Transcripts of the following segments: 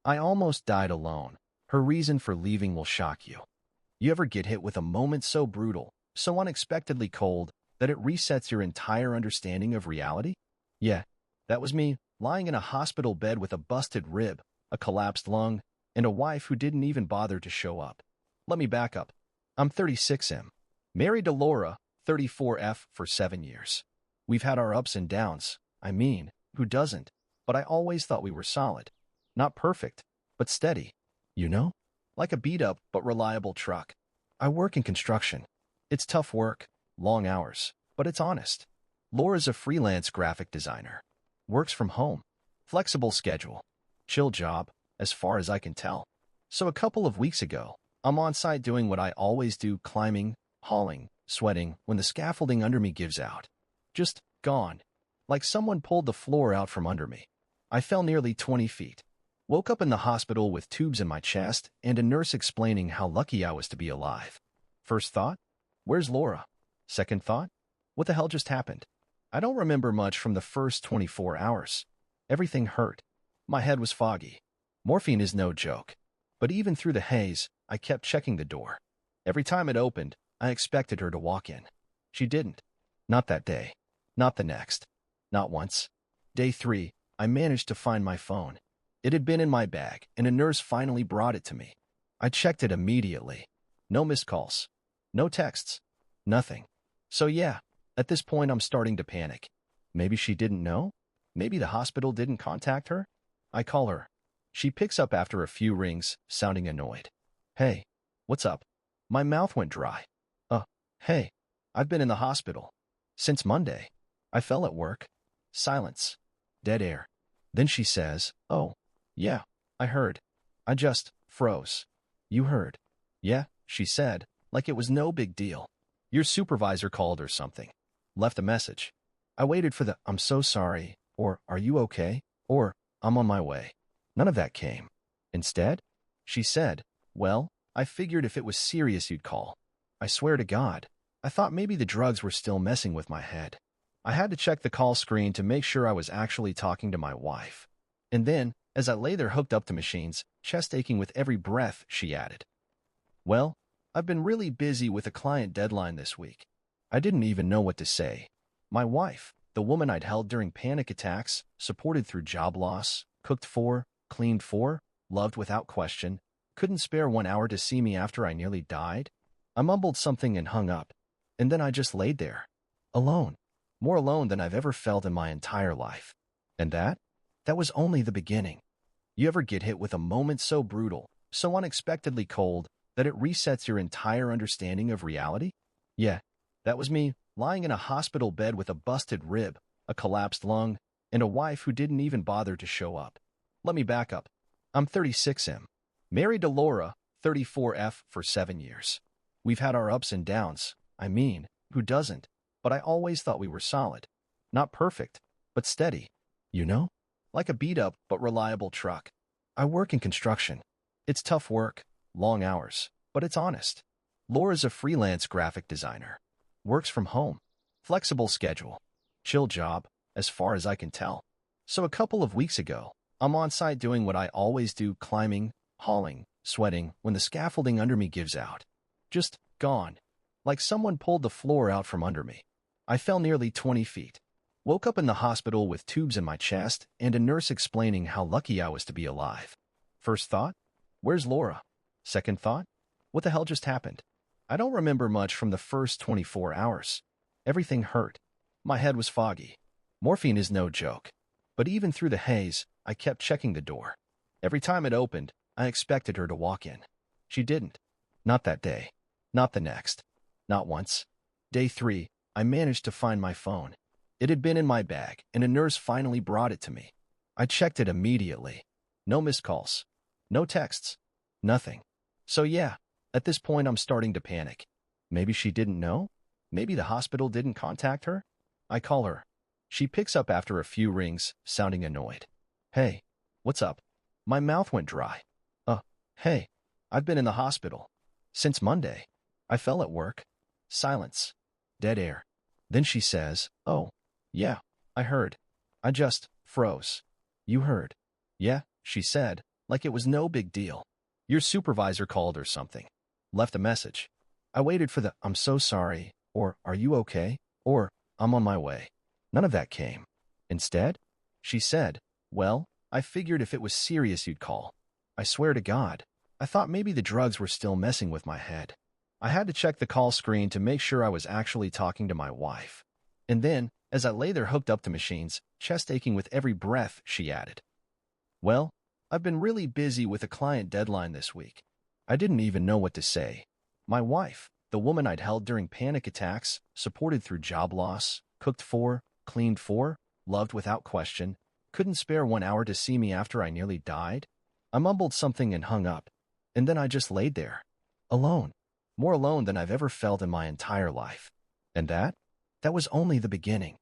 I almost died alone. Her reason for leaving will shock you. You ever get hit with a moment so brutal, so unexpectedly cold, that it resets your entire understanding of reality? Yeah, that was me, lying in a hospital bed with a busted rib, a collapsed lung, and a wife who didn't even bother to show up. Let me back up. I'm 36M. Married to Laura, 34F, for 7 years. We've had our ups and downs. I mean, who doesn't? But I always thought we were solid. Not perfect, but steady. You know? Like a beat-up but reliable truck. I work in construction. It's tough work, long hours, but it's honest. Laura's a freelance graphic designer. Works from home. Flexible schedule. Chill job, as far as I can tell. So a couple of weeks ago, I'm on site doing what I always do, climbing, hauling, sweating, when the scaffolding under me gives out. Just gone. Like someone pulled the floor out from under me. I fell nearly 20 feet. Woke up in the hospital with tubes in my chest and a nurse explaining how lucky I was to be alive. First thought, where's Laura? Second thought, what the hell just happened? I don't remember much from the first 24 hours. Everything hurt. My head was foggy. Morphine is no joke. But even through the haze, I kept checking the door. Every time it opened, I expected her to walk in. She didn't. Not that day. Not the next. Not once. Day 3, I managed to find my phone. It had been in my bag, and a nurse finally brought it to me. I checked it immediately. No missed calls. No texts. Nothing. So yeah, at this point I'm starting to panic. Maybe she didn't know? Maybe the hospital didn't contact her? I call her. She picks up after a few rings, sounding annoyed. Hey, what's up? My mouth went dry. Hey, I've been in the hospital. Since Monday. I fell at work. Silence. Dead air. Then she says, oh, yeah, I heard. I just froze. You heard? Yeah, she said, like it was no big deal. Your supervisor called or something. Left a message. I waited for the I'm so sorry, or are you okay, or I'm on my way. None of that came. Instead, she said, well, I figured if it was serious you'd call. I swear to God, I thought maybe the drugs were still messing with my head. I had to check the call screen to make sure I was actually talking to my wife. And then, as I lay there hooked up to machines, chest aching with every breath, she added, well, I've been really busy with a client deadline this week. I didn't even know what to say. My wife, the woman I'd held during panic attacks, supported through job loss, cooked for, cleaned for, loved without question, couldn't spare 1 hour to see me after I nearly died. I mumbled something and hung up. And then I just laid there. Alone. More alone than I've ever felt in my entire life. And that was only the beginning. You ever get hit with a moment so brutal, so unexpectedly cold, that it resets your entire understanding of reality? Yeah, that was me, lying in a hospital bed with a busted rib, a collapsed lung, and a wife who didn't even bother to show up. Let me back up. I'm 36M. Married to Laura, 34F, for 7 years. We've had our ups and downs. I mean, who doesn't? But I always thought we were solid. Not perfect, but steady. You know? Like a beat-up but reliable truck. I work in construction. It's tough work, long hours, but it's honest. Laura's a freelance graphic designer. Works from home. Flexible schedule. Chill job, as far as I can tell. So a couple of weeks ago, I'm on site doing what I always do, climbing, hauling, sweating, when the scaffolding under me gives out. Just gone. Like someone pulled the floor out from under me. I fell nearly 20 feet. Woke up in the hospital with tubes in my chest and a nurse explaining how lucky I was to be alive. First thought, where's Laura? Second thought, what the hell just happened? I don't remember much from the first 24 hours. Everything hurt. My head was foggy. Morphine is no joke. But even through the haze, I kept checking the door. Every time it opened, I expected her to walk in. She didn't. Not that day. Not the next. Not once. Day 3, I managed to find my phone. It had been in my bag, and a nurse finally brought it to me. I checked it immediately. No missed calls. No texts. Nothing. So yeah, at this point I'm starting to panic. Maybe she didn't know? Maybe the hospital didn't contact her? I call her. She picks up after a few rings, sounding annoyed. Hey, what's up? My mouth went dry. Hey, I've been in the hospital. Since Monday. I fell at work. Silence. Dead air. Then she says, oh, yeah, I heard. I just froze. You heard? Yeah, she said, like it was no big deal. Your supervisor called or something, left a message. I waited for the "I'm so sorry," or "Are you okay?" or "I'm on my way." None of that came. Instead, she said, "Well, I figured if it was serious you'd call." I swear to God, I thought maybe the drugs were still messing with my head. I had to check the call screen to make sure I was actually talking to my wife. And then, as I lay there hooked up to machines, chest aching with every breath, she added, "Well, I've been really busy with a client deadline this week." I didn't even know what to say. My wife, the woman I'd held during panic attacks, supported through job loss, cooked for, cleaned for, loved without question, couldn't spare 1 hour to see me after I nearly died? I mumbled something and hung up, and then I just laid there, alone, more alone than I've ever felt in my entire life. And that was only the beginning.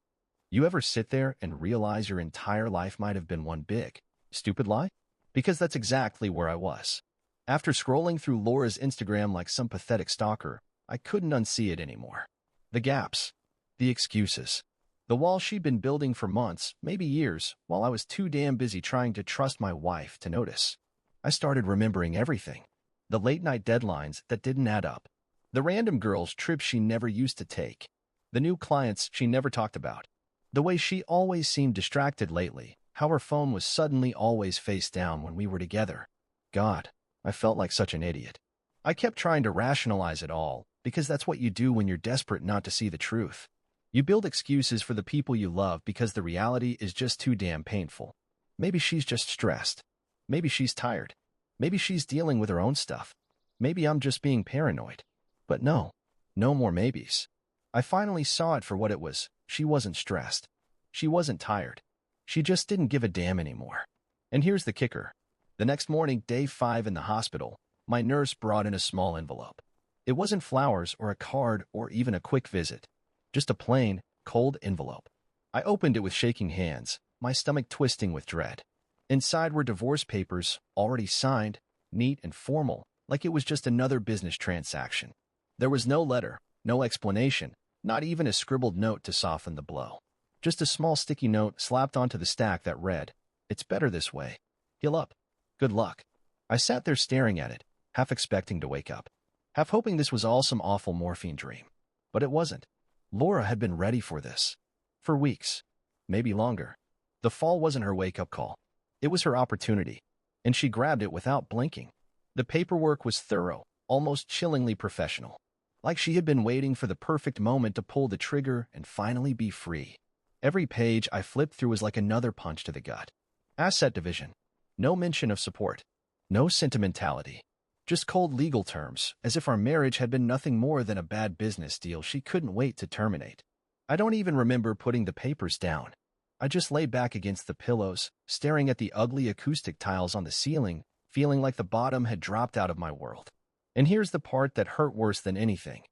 You ever sit there and realize your entire life might have been one big, stupid lie? Because that's exactly where I was. After scrolling through Laura's Instagram like some pathetic stalker, I couldn't unsee it anymore. The gaps, the excuses, the wall she'd been building for months, maybe years, while I was too damn busy trying to trust my wife to notice. I started remembering everything. The late-night deadlines that didn't add up. The random girls' trips she never used to take. The new clients she never talked about. The way she always seemed distracted lately. How her phone was suddenly always face down when we were together. God, I felt like such an idiot. I kept trying to rationalize it all, because that's what you do when you're desperate not to see the truth. You build excuses for the people you love because the reality is just too damn painful. Maybe she's just stressed. Maybe she's tired. Maybe she's dealing with her own stuff. Maybe I'm just being paranoid. But no more maybes. I finally saw it for what it was. She wasn't stressed. She wasn't tired. She just didn't give a damn anymore. And here's the kicker. The next morning, day 5 in the hospital, my nurse brought in a small envelope. It wasn't flowers or a card or even a quick visit. Just a plain, cold envelope. I opened it with shaking hands, my stomach twisting with dread. Inside were divorce papers, already signed, neat and formal, like it was just another business transaction. There was no letter, no explanation, not even a scribbled note to soften the blow. Just a small sticky note slapped onto the stack that read, "It's better this way. Heal up. Good luck." I sat there staring at it, half expecting to wake up, half hoping this was all some awful morphine dream. But it wasn't. Laura had been ready for this. For weeks. Maybe longer. The fall wasn't her wake-up call. It was her opportunity, and she grabbed it without blinking. The paperwork was thorough, almost chillingly professional. Like she had been waiting for the perfect moment to pull the trigger and finally be free. Every page I flipped through was like another punch to the gut. Asset division. No mention of support. No sentimentality. Just cold legal terms, as if our marriage had been nothing more than a bad business deal she couldn't wait to terminate. I don't even remember putting the papers down. I just lay back against the pillows, staring at the ugly acoustic tiles on the ceiling, feeling like the bottom had dropped out of my world. And here's the part that hurt worse than anything.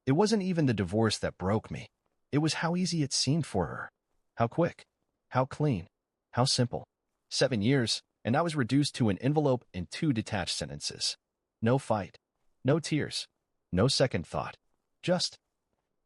It wasn't even the divorce that broke me. It was how easy it seemed for her. How quick. How clean. How simple. 7 years, and I was reduced to an envelope and 2 detached sentences. No fight. No tears. No second thought. Just,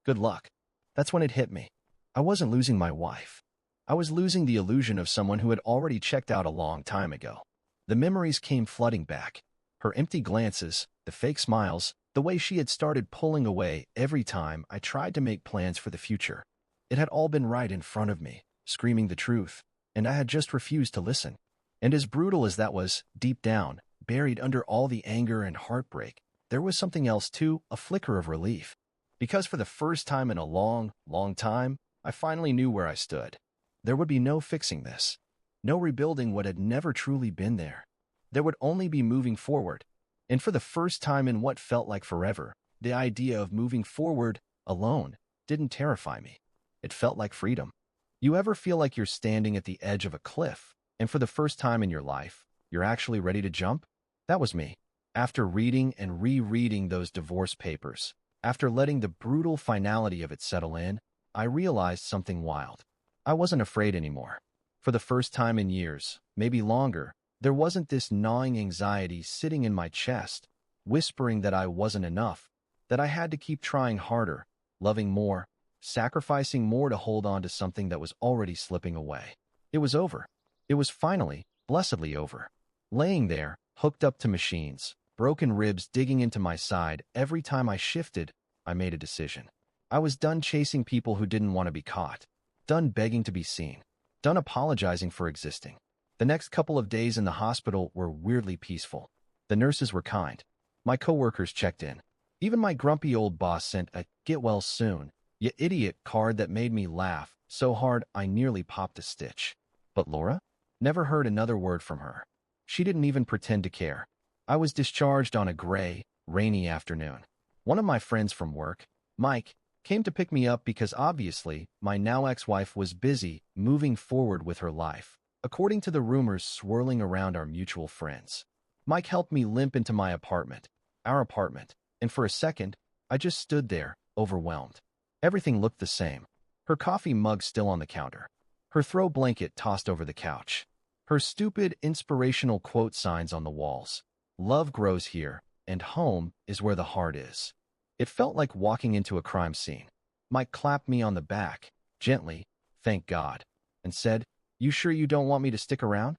"Good luck." That's when it hit me. I wasn't losing my wife. I was losing the illusion of someone who had already checked out a long time ago. The memories came flooding back. Her empty glances, the fake smiles, the way she had started pulling away every time I tried to make plans for the future. It had all been right in front of me, screaming the truth, and I had just refused to listen. And as brutal as that was, deep down, buried under all the anger and heartbreak, there was something else too, a flicker of relief. Because for the first time in a long, long time, I finally knew where I stood. There would be no fixing this. No rebuilding what had never truly been there. There would only be moving forward. And for the first time in what felt like forever, the idea of moving forward, alone, didn't terrify me. It felt like freedom. You ever feel like you're standing at the edge of a cliff, and for the first time in your life, you're actually ready to jump? That was me. After reading and rereading those divorce papers, after letting the brutal finality of it settle in, I realized something wild. I wasn't afraid anymore. For the first time in years, maybe longer, there wasn't this gnawing anxiety sitting in my chest, whispering that I wasn't enough, that I had to keep trying harder, loving more, sacrificing more to hold on to something that was already slipping away. It was over. It was finally, blessedly over. Laying there, hooked up to machines, broken ribs digging into my side every time I shifted, I made a decision. I was done chasing people who didn't want to be caught, done begging to be seen, done apologizing for existing. The next couple of days in the hospital were weirdly peaceful. The nurses were kind. My coworkers checked in. Even my grumpy old boss sent a "get well soon, you idiot" card that made me laugh so hard I nearly popped a stitch. But Laura? Never heard another word from her. She didn't even pretend to care. I was discharged on a gray, rainy afternoon. One of my friends from work, Mike, came to pick me up because obviously my now ex-wife was busy moving forward with her life, according to the rumors swirling around our mutual friends. Mike helped me limp into my apartment, our apartment, and for a second, I just stood there, overwhelmed. Everything looked the same. Her coffee mug still on the counter. Her throw blanket tossed over the couch. Her stupid, inspirational quote signs on the walls. Love grows here, and home is where the heart is. It felt like walking into a crime scene. Mike clapped me on the back, gently, thank God, and said, "You sure you don't want me to stick around?"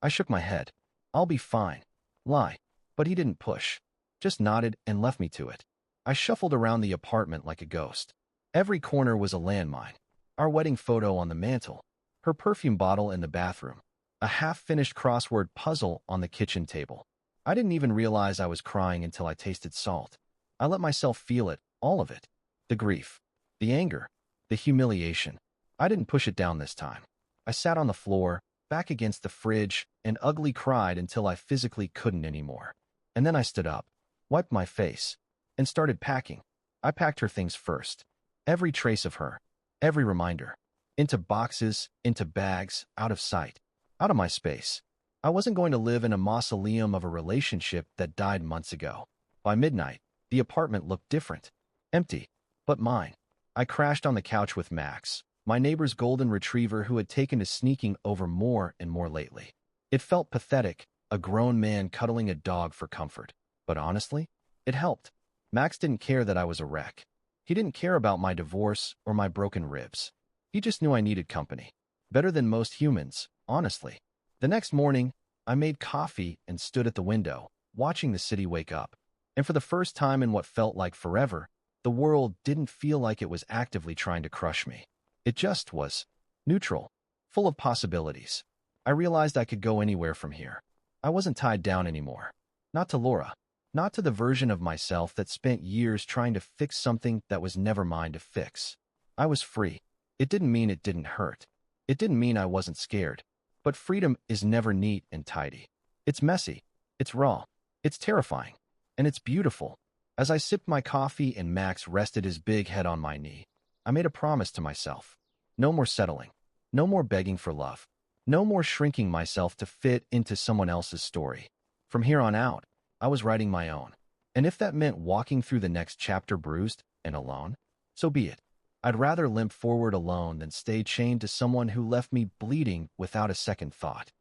I shook my head. "I'll be fine." Lie. But he didn't push. Just nodded and left me to it. I shuffled around the apartment like a ghost. Every corner was a landmine. Our wedding photo on the mantel. Her perfume bottle in the bathroom. A half-finished crossword puzzle on the kitchen table. I didn't even realize I was crying until I tasted salt. I let myself feel it, all of it. The grief, the anger, the humiliation. I didn't push it down this time. I sat on the floor, back against the fridge, and ugly cried until I physically couldn't anymore. And then I stood up, wiped my face, and started packing. I packed her things first. Every trace of her, every reminder. Into boxes, into bags, out of sight, out of my space. I wasn't going to live in a mausoleum of a relationship that died months ago. By midnight, the apartment looked different. Empty, but mine. I crashed on the couch with Max, my neighbor's golden retriever who had taken to sneaking over more and more lately. It felt pathetic, a grown man cuddling a dog for comfort. But honestly, it helped. Max didn't care that I was a wreck. He didn't care about my divorce or my broken ribs. He just knew I needed company. Better than most humans, honestly. The next morning, I made coffee and stood at the window, watching the city wake up. And for the first time in what felt like forever, the world didn't feel like it was actively trying to crush me. It just was. Neutral. Full of possibilities. I realized I could go anywhere from here. I wasn't tied down anymore. Not to Laura. Not to the version of myself that spent years trying to fix something that was never mine to fix. I was free. It didn't mean it didn't hurt. It didn't mean I wasn't scared. But freedom is never neat and tidy. It's messy. It's raw. It's terrifying. And it's beautiful. As I sipped my coffee and Max rested his big head on my knee, I made a promise to myself. No more settling. No more begging for love. No more shrinking myself to fit into someone else's story. From here on out, I was writing my own. And if that meant walking through the next chapter bruised and alone, so be it. I'd rather limp forward alone than stay chained to someone who left me bleeding without a second thought.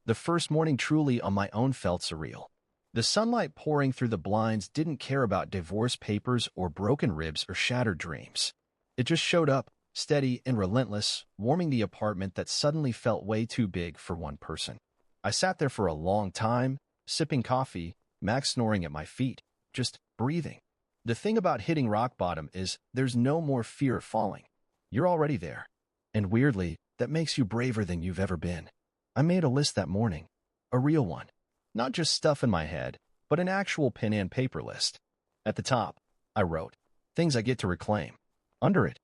The first morning truly on my own felt surreal. The sunlight pouring through the blinds didn't care about divorce papers or broken ribs or shattered dreams. It just showed up, steady and relentless, warming the apartment that suddenly felt way too big for one person. I sat there for a long time, sipping coffee, Max snoring at my feet, just breathing. The thing about hitting rock bottom is there's no more fear of falling. You're already there. And weirdly, that makes you braver than you've ever been. I made a list that morning. A real one. Not just stuff in my head, but an actual pen and paper list. At the top, I wrote, things I get to reclaim. Under it,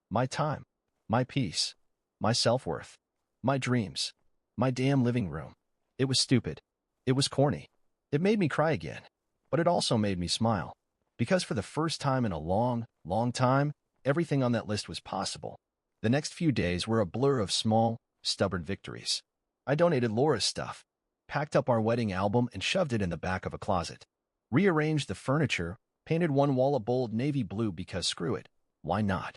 my time, my peace, my self-worth, my dreams, my damn living room. It was stupid. It was corny. It made me cry again, but it also made me smile. Because for the first time in a long, long time, everything on that list was possible. The next few days were a blur of small, stubborn victories. I donated Laura's stuff, packed up our wedding album and shoved it in the back of a closet, rearranged the furniture, painted one wall a bold navy blue because screw it, why not?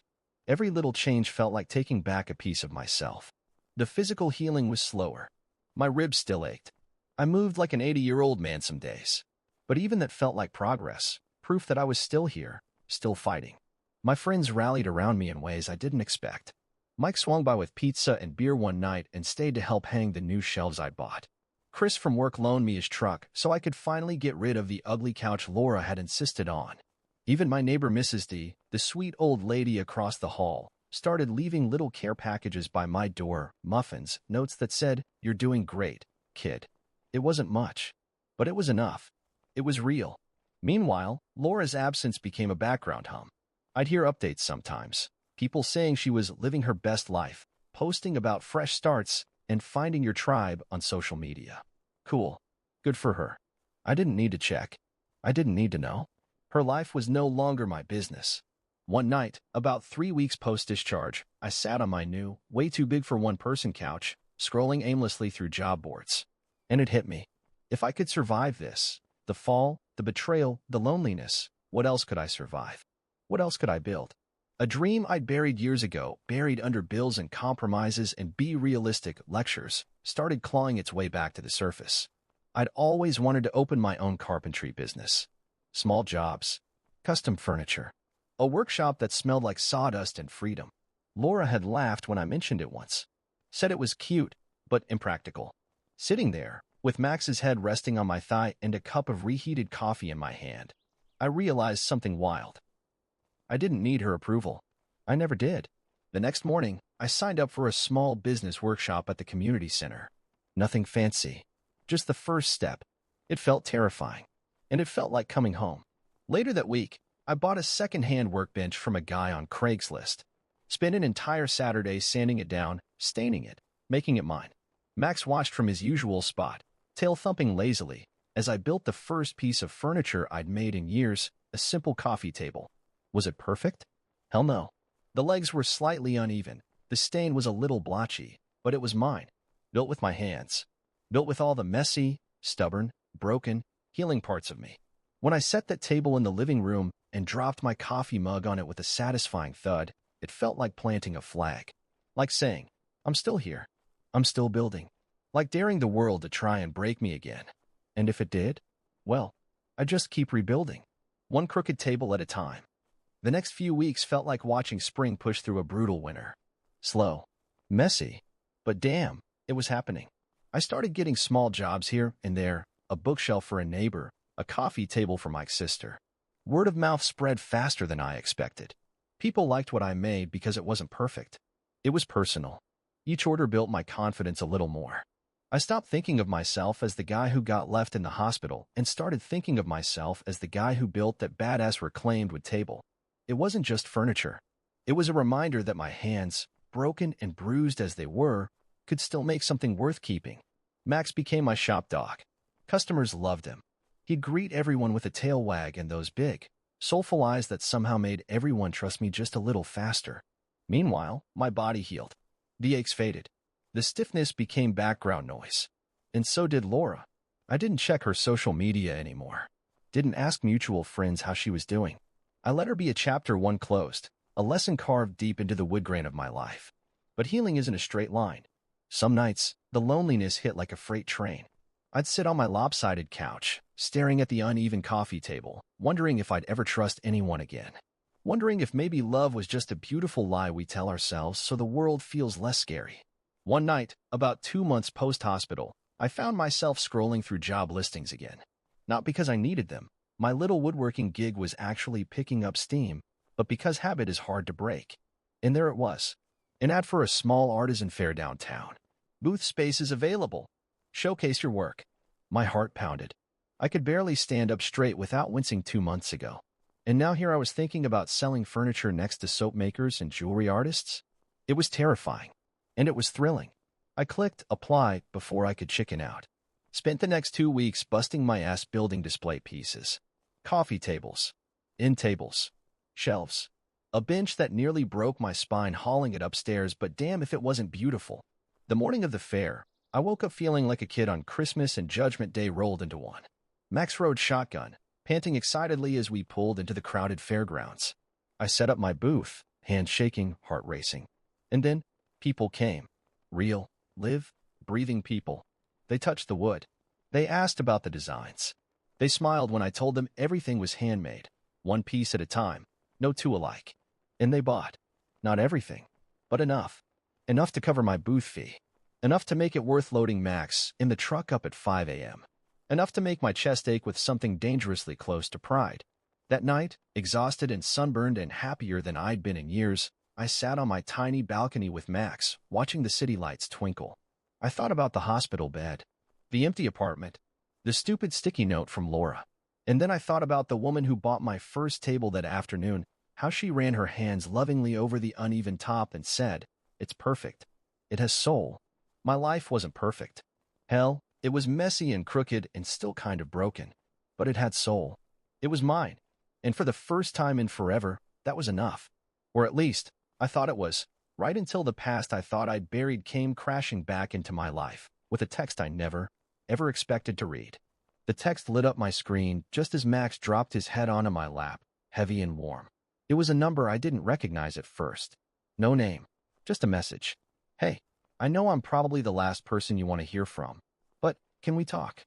Every little change felt like taking back a piece of myself. The physical healing was slower. My ribs still ached. I moved like an 80-year-old man some days. But even that felt like progress, proof that I was still here, still fighting. My friends rallied around me in ways I didn't expect. Mike swung by with pizza and beer one night and stayed to help hang the new shelves I'd bought. Chris from work loaned me his truck so I could finally get rid of the ugly couch Laura had insisted on. Even my neighbor Mrs. D, the sweet old lady across the hall, started leaving little care packages by my door, muffins, notes that said, "You're doing great, kid." It wasn't much, but it was enough. It was real. Meanwhile, Laura's absence became a background hum. I'd hear updates sometimes, people saying she was living her best life, posting about fresh starts, and finding your tribe on social media. Cool. Good for her. I didn't need to check. I didn't need to know. Her life was no longer my business. One night, about 3 weeks post-discharge, I sat on my new, way too big for one-person couch, scrolling aimlessly through job boards. And it hit me. If I could survive this, the fall, the betrayal, the loneliness, what else could I survive? What else could I build? A dream I'd buried years ago, buried under bills and compromises and be realistic lectures, started clawing its way back to the surface. I'd always wanted to open my own carpentry business. Small jobs, custom furniture, a workshop that smelled like sawdust and freedom. Laura had laughed when I mentioned it once, said it was cute, but impractical. Sitting there, with Max's head resting on my thigh and a cup of reheated coffee in my hand, I realized something wild. I didn't need her approval. I never did. The next morning, I signed up for a small business workshop at the community center. Nothing fancy, just the first step. It felt terrifying, and it felt like coming home. Later that week, I bought a second-hand workbench from a guy on Craigslist. Spent an entire Saturday sanding it down, staining it, making it mine. Max watched from his usual spot, tail thumping lazily, as I built the first piece of furniture I'd made in years, a simple coffee table. Was it perfect? Hell no. The legs were slightly uneven, the stain was a little blotchy, but it was mine, built with my hands, built with all the messy, stubborn, broken, healing parts of me. When I set that table in the living room and dropped my coffee mug on it with a satisfying thud, it felt like planting a flag. Like saying, I'm still here. I'm still building. Like daring the world to try and break me again. And if it did, well, I just keep rebuilding, one crooked table at a time. The next few weeks felt like watching spring push through a brutal winter. Slow, messy, but damn, it was happening. I started getting small jobs here and there, a bookshelf for a neighbor, a coffee table for my sister. Word of mouth spread faster than I expected. People liked what I made because it wasn't perfect. It was personal. Each order built my confidence a little more. I stopped thinking of myself as the guy who got left in the hospital and started thinking of myself as the guy who built that badass reclaimed wood table. It wasn't just furniture. It was a reminder that my hands, broken and bruised as they were, could still make something worth keeping. Max became my shop dog. Customers loved him. He'd greet everyone with a tail wag and those big, soulful eyes that somehow made everyone trust me just a little faster. Meanwhile, my body healed. The aches faded. The stiffness became background noise. And so did Laura. I didn't check her social media anymore. Didn't ask mutual friends how she was doing. I let her be a chapter one closed, a lesson carved deep into the wood grain of my life. But healing isn't a straight line. Some nights, the loneliness hit like a freight train. I'd sit on my lopsided couch, staring at the uneven coffee table, wondering if I'd ever trust anyone again. Wondering if maybe love was just a beautiful lie we tell ourselves so the world feels less scary. One night, about 2 months post-hospital, I found myself scrolling through job listings again. Not because I needed them. My little woodworking gig was actually picking up steam, but because habit is hard to break. And there it was. An ad for a small artisan fair downtown. Booth space is available. Showcase your work. My heart pounded. I could barely stand up straight without wincing 2 months ago. And now here I was thinking about selling furniture next to soap makers and jewelry artists. It was terrifying. And it was thrilling. I clicked apply before I could chicken out. Spent the next 2 weeks busting my ass building display pieces. Coffee tables. End tables. Shelves. A bench that nearly broke my spine hauling it upstairs, but damn if it wasn't beautiful. The morning of the fair, I woke up feeling like a kid on Christmas and Judgment Day rolled into one. Max rode shotgun, panting excitedly as we pulled into the crowded fairgrounds. I set up my booth, hands shaking, heart racing. And then, people came. Real, live, breathing people. They touched the wood. They asked about the designs. They smiled when I told them everything was handmade, one piece at a time, no two alike. And they bought. Not everything, but enough. Enough to cover my booth fee. Enough to make it worth loading Max in the truck up at 5 a.m. Enough to make my chest ache with something dangerously close to pride. That night, exhausted and sunburned and happier than I'd been in years, I sat on my tiny balcony with Max, watching the city lights twinkle. I thought about the hospital bed, the empty apartment, the stupid sticky note from Laura. And then I thought about the woman who bought my first table that afternoon, how she ran her hands lovingly over the uneven top and said, "It's perfect. It has soul." My life wasn't perfect. Hell, it was messy and crooked and still kind of broken. But it had soul. It was mine. And for the first time in forever, that was enough. Or at least, I thought it was, right until the past I thought I'd buried came crashing back into my life, with a text I never, ever expected to read. The text lit up my screen just as Max dropped his head onto my lap, heavy and warm. It was a number I didn't recognize at first. No name, just a message. "Hey, I know I'm probably the last person you want to hear from, but can we talk?"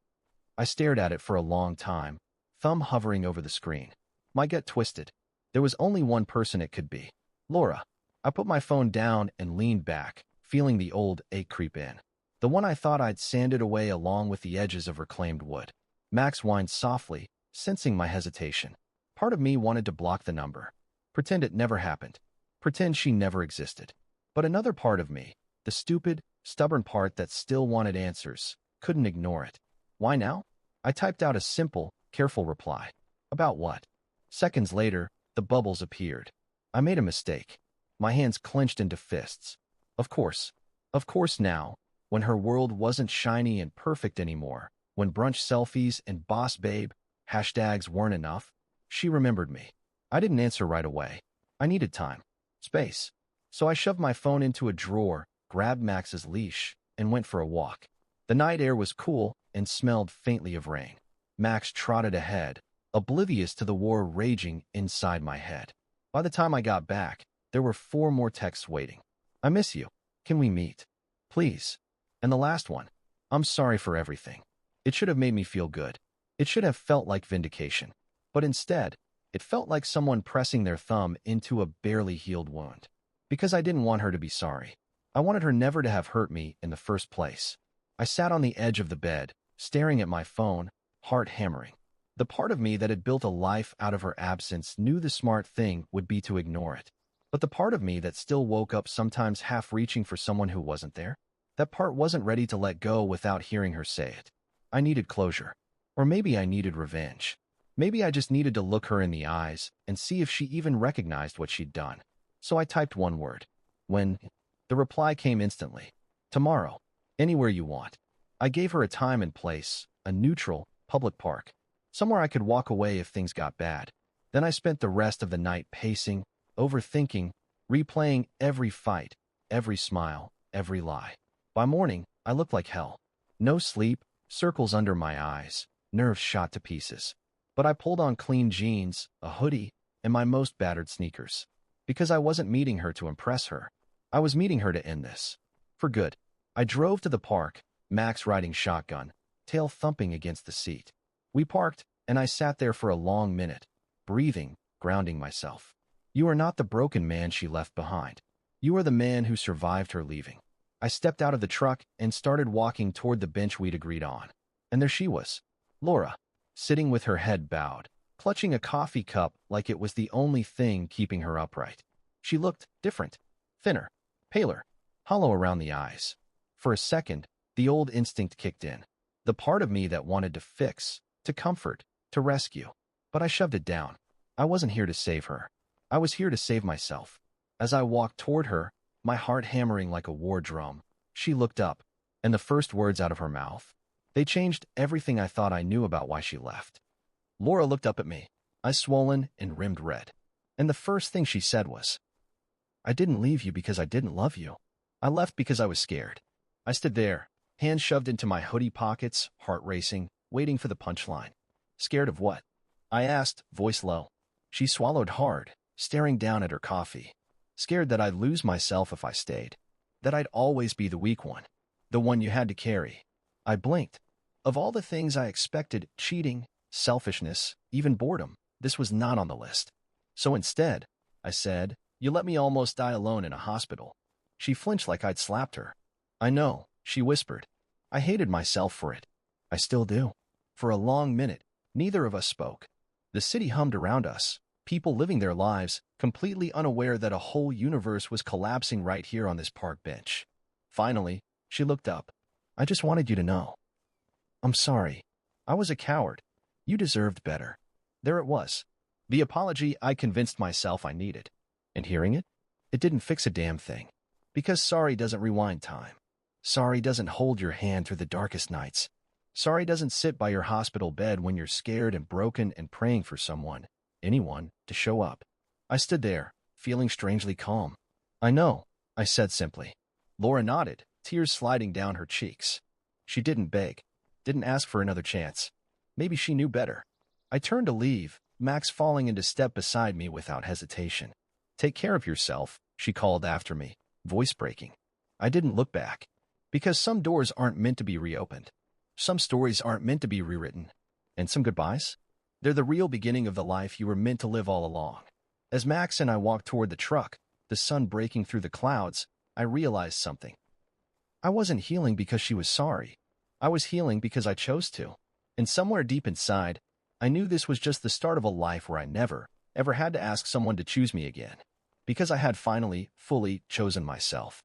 I stared at it for a long time, thumb hovering over the screen. My gut twisted. There was only one person it could be. Laura. I put my phone down and leaned back, feeling the old ache creep in. The one I thought I'd sanded away along with the edges of reclaimed wood. Max whined softly, sensing my hesitation. Part of me wanted to block the number. Pretend it never happened. Pretend she never existed. But another part of me, the stupid, stubborn part that still wanted answers, couldn't ignore it. Why now? I typed out a simple, careful reply. About what? Seconds later, the bubbles appeared. I made a mistake. My hands clenched into fists. Of course now, when her world wasn't shiny and perfect anymore, when brunch selfies and boss babe hashtags weren't enough, she remembered me. I didn't answer right away. I needed time. Space. So I shoved my phone into a drawer, grabbed Max's leash, and went for a walk. The night air was cool and smelled faintly of rain. Max trotted ahead, oblivious to the war raging inside my head. By the time I got back, there were 4 more texts waiting. "I miss you. Can we meet? Please." And the last one. "I'm sorry for everything. It should have made me feel good. It should have felt like vindication. But instead, it felt like someone pressing their thumb into a barely healed wound. Because I didn't want her to be sorry. I wanted her never to have hurt me in the first place." I sat on the edge of the bed, staring at my phone, heart hammering. The part of me that had built a life out of her absence knew the smart thing would be to ignore it. But the part of me that still woke up sometimes half reaching for someone who wasn't there, that part wasn't ready to let go without hearing her say it. I needed closure. Or maybe I needed revenge. Maybe I just needed to look her in the eyes and see if she even recognized what she'd done. So I typed one word. "When?" The reply came instantly. "Tomorrow. Anywhere you want." I gave her a time and place, a neutral, public park. Somewhere I could walk away if things got bad. Then I spent the rest of the night pacing, overthinking, replaying every fight, every smile, every lie. By morning, I looked like hell. No sleep, circles under my eyes, nerves shot to pieces. But I pulled on clean jeans, a hoodie, and my most battered sneakers. Because I wasn't meeting her to impress her. I was meeting her to end this. For good. I drove to the park, Max riding shotgun, tail thumping against the seat. We parked, and I sat there for a long minute, breathing, grounding myself. You are not the broken man she left behind. You are the man who survived her leaving. I stepped out of the truck and started walking toward the bench we'd agreed on. And there she was, Laura, sitting with her head bowed, clutching a coffee cup like it was the only thing keeping her upright. She looked different, thinner, paler, hollow around the eyes. For a second, the old instinct kicked in. The part of me that wanted to fix, to comfort, to rescue. But I shoved it down. I wasn't here to save her. I was here to save myself. As I walked toward her, my heart hammering like a war drum, she looked up, and the first words out of her mouth, they changed everything I thought I knew about why she left. Laura looked up at me, eyes swollen and rimmed red. And the first thing she said was, "I didn't leave you because I didn't love you. I left because I was scared." I stood there, hands shoved into my hoodie pockets, heart racing, waiting for the punchline. "Scared of what?" I asked, voice low. She swallowed hard, staring down at her coffee. Scared that I'd lose myself if I stayed. That I'd always be the weak one. The one you had to carry. I blinked. Of all the things I expected, cheating, selfishness, even boredom, this was not on the list. So instead, I said, "You let me almost die alone in a hospital." She flinched like I'd slapped her. "I know," she whispered. I hated myself for it. I still do. For a long minute, neither of us spoke. The city hummed around us, people living their lives, completely unaware that a whole universe was collapsing right here on this park bench. Finally, she looked up. I just wanted you to know. I'm sorry. I was a coward. You deserved better. There it was. The apology I convinced myself I needed. And hearing it? It didn't fix a damn thing. Because sorry doesn't rewind time. Sorry doesn't hold your hand through the darkest nights. Sorry doesn't sit by your hospital bed when you're scared and broken and praying for someone, anyone, to show up. I stood there, feeling strangely calm. I know, I said simply. Laura nodded, tears sliding down her cheeks. She didn't beg, didn't ask for another chance. Maybe she knew better. I turned to leave, Max falling into step beside me without hesitation. Take care of yourself, she called after me, voice breaking. I didn't look back. Because some doors aren't meant to be reopened. Some stories aren't meant to be rewritten. And some goodbyes? They're the real beginning of the life you were meant to live all along. As Max and I walked toward the truck, the sun breaking through the clouds, I realized something. I wasn't healing because she was sorry. I was healing because I chose to. And somewhere deep inside, I knew this was just the start of a life where I never, ever had to ask someone to choose me again. Because I had finally, fully chosen myself.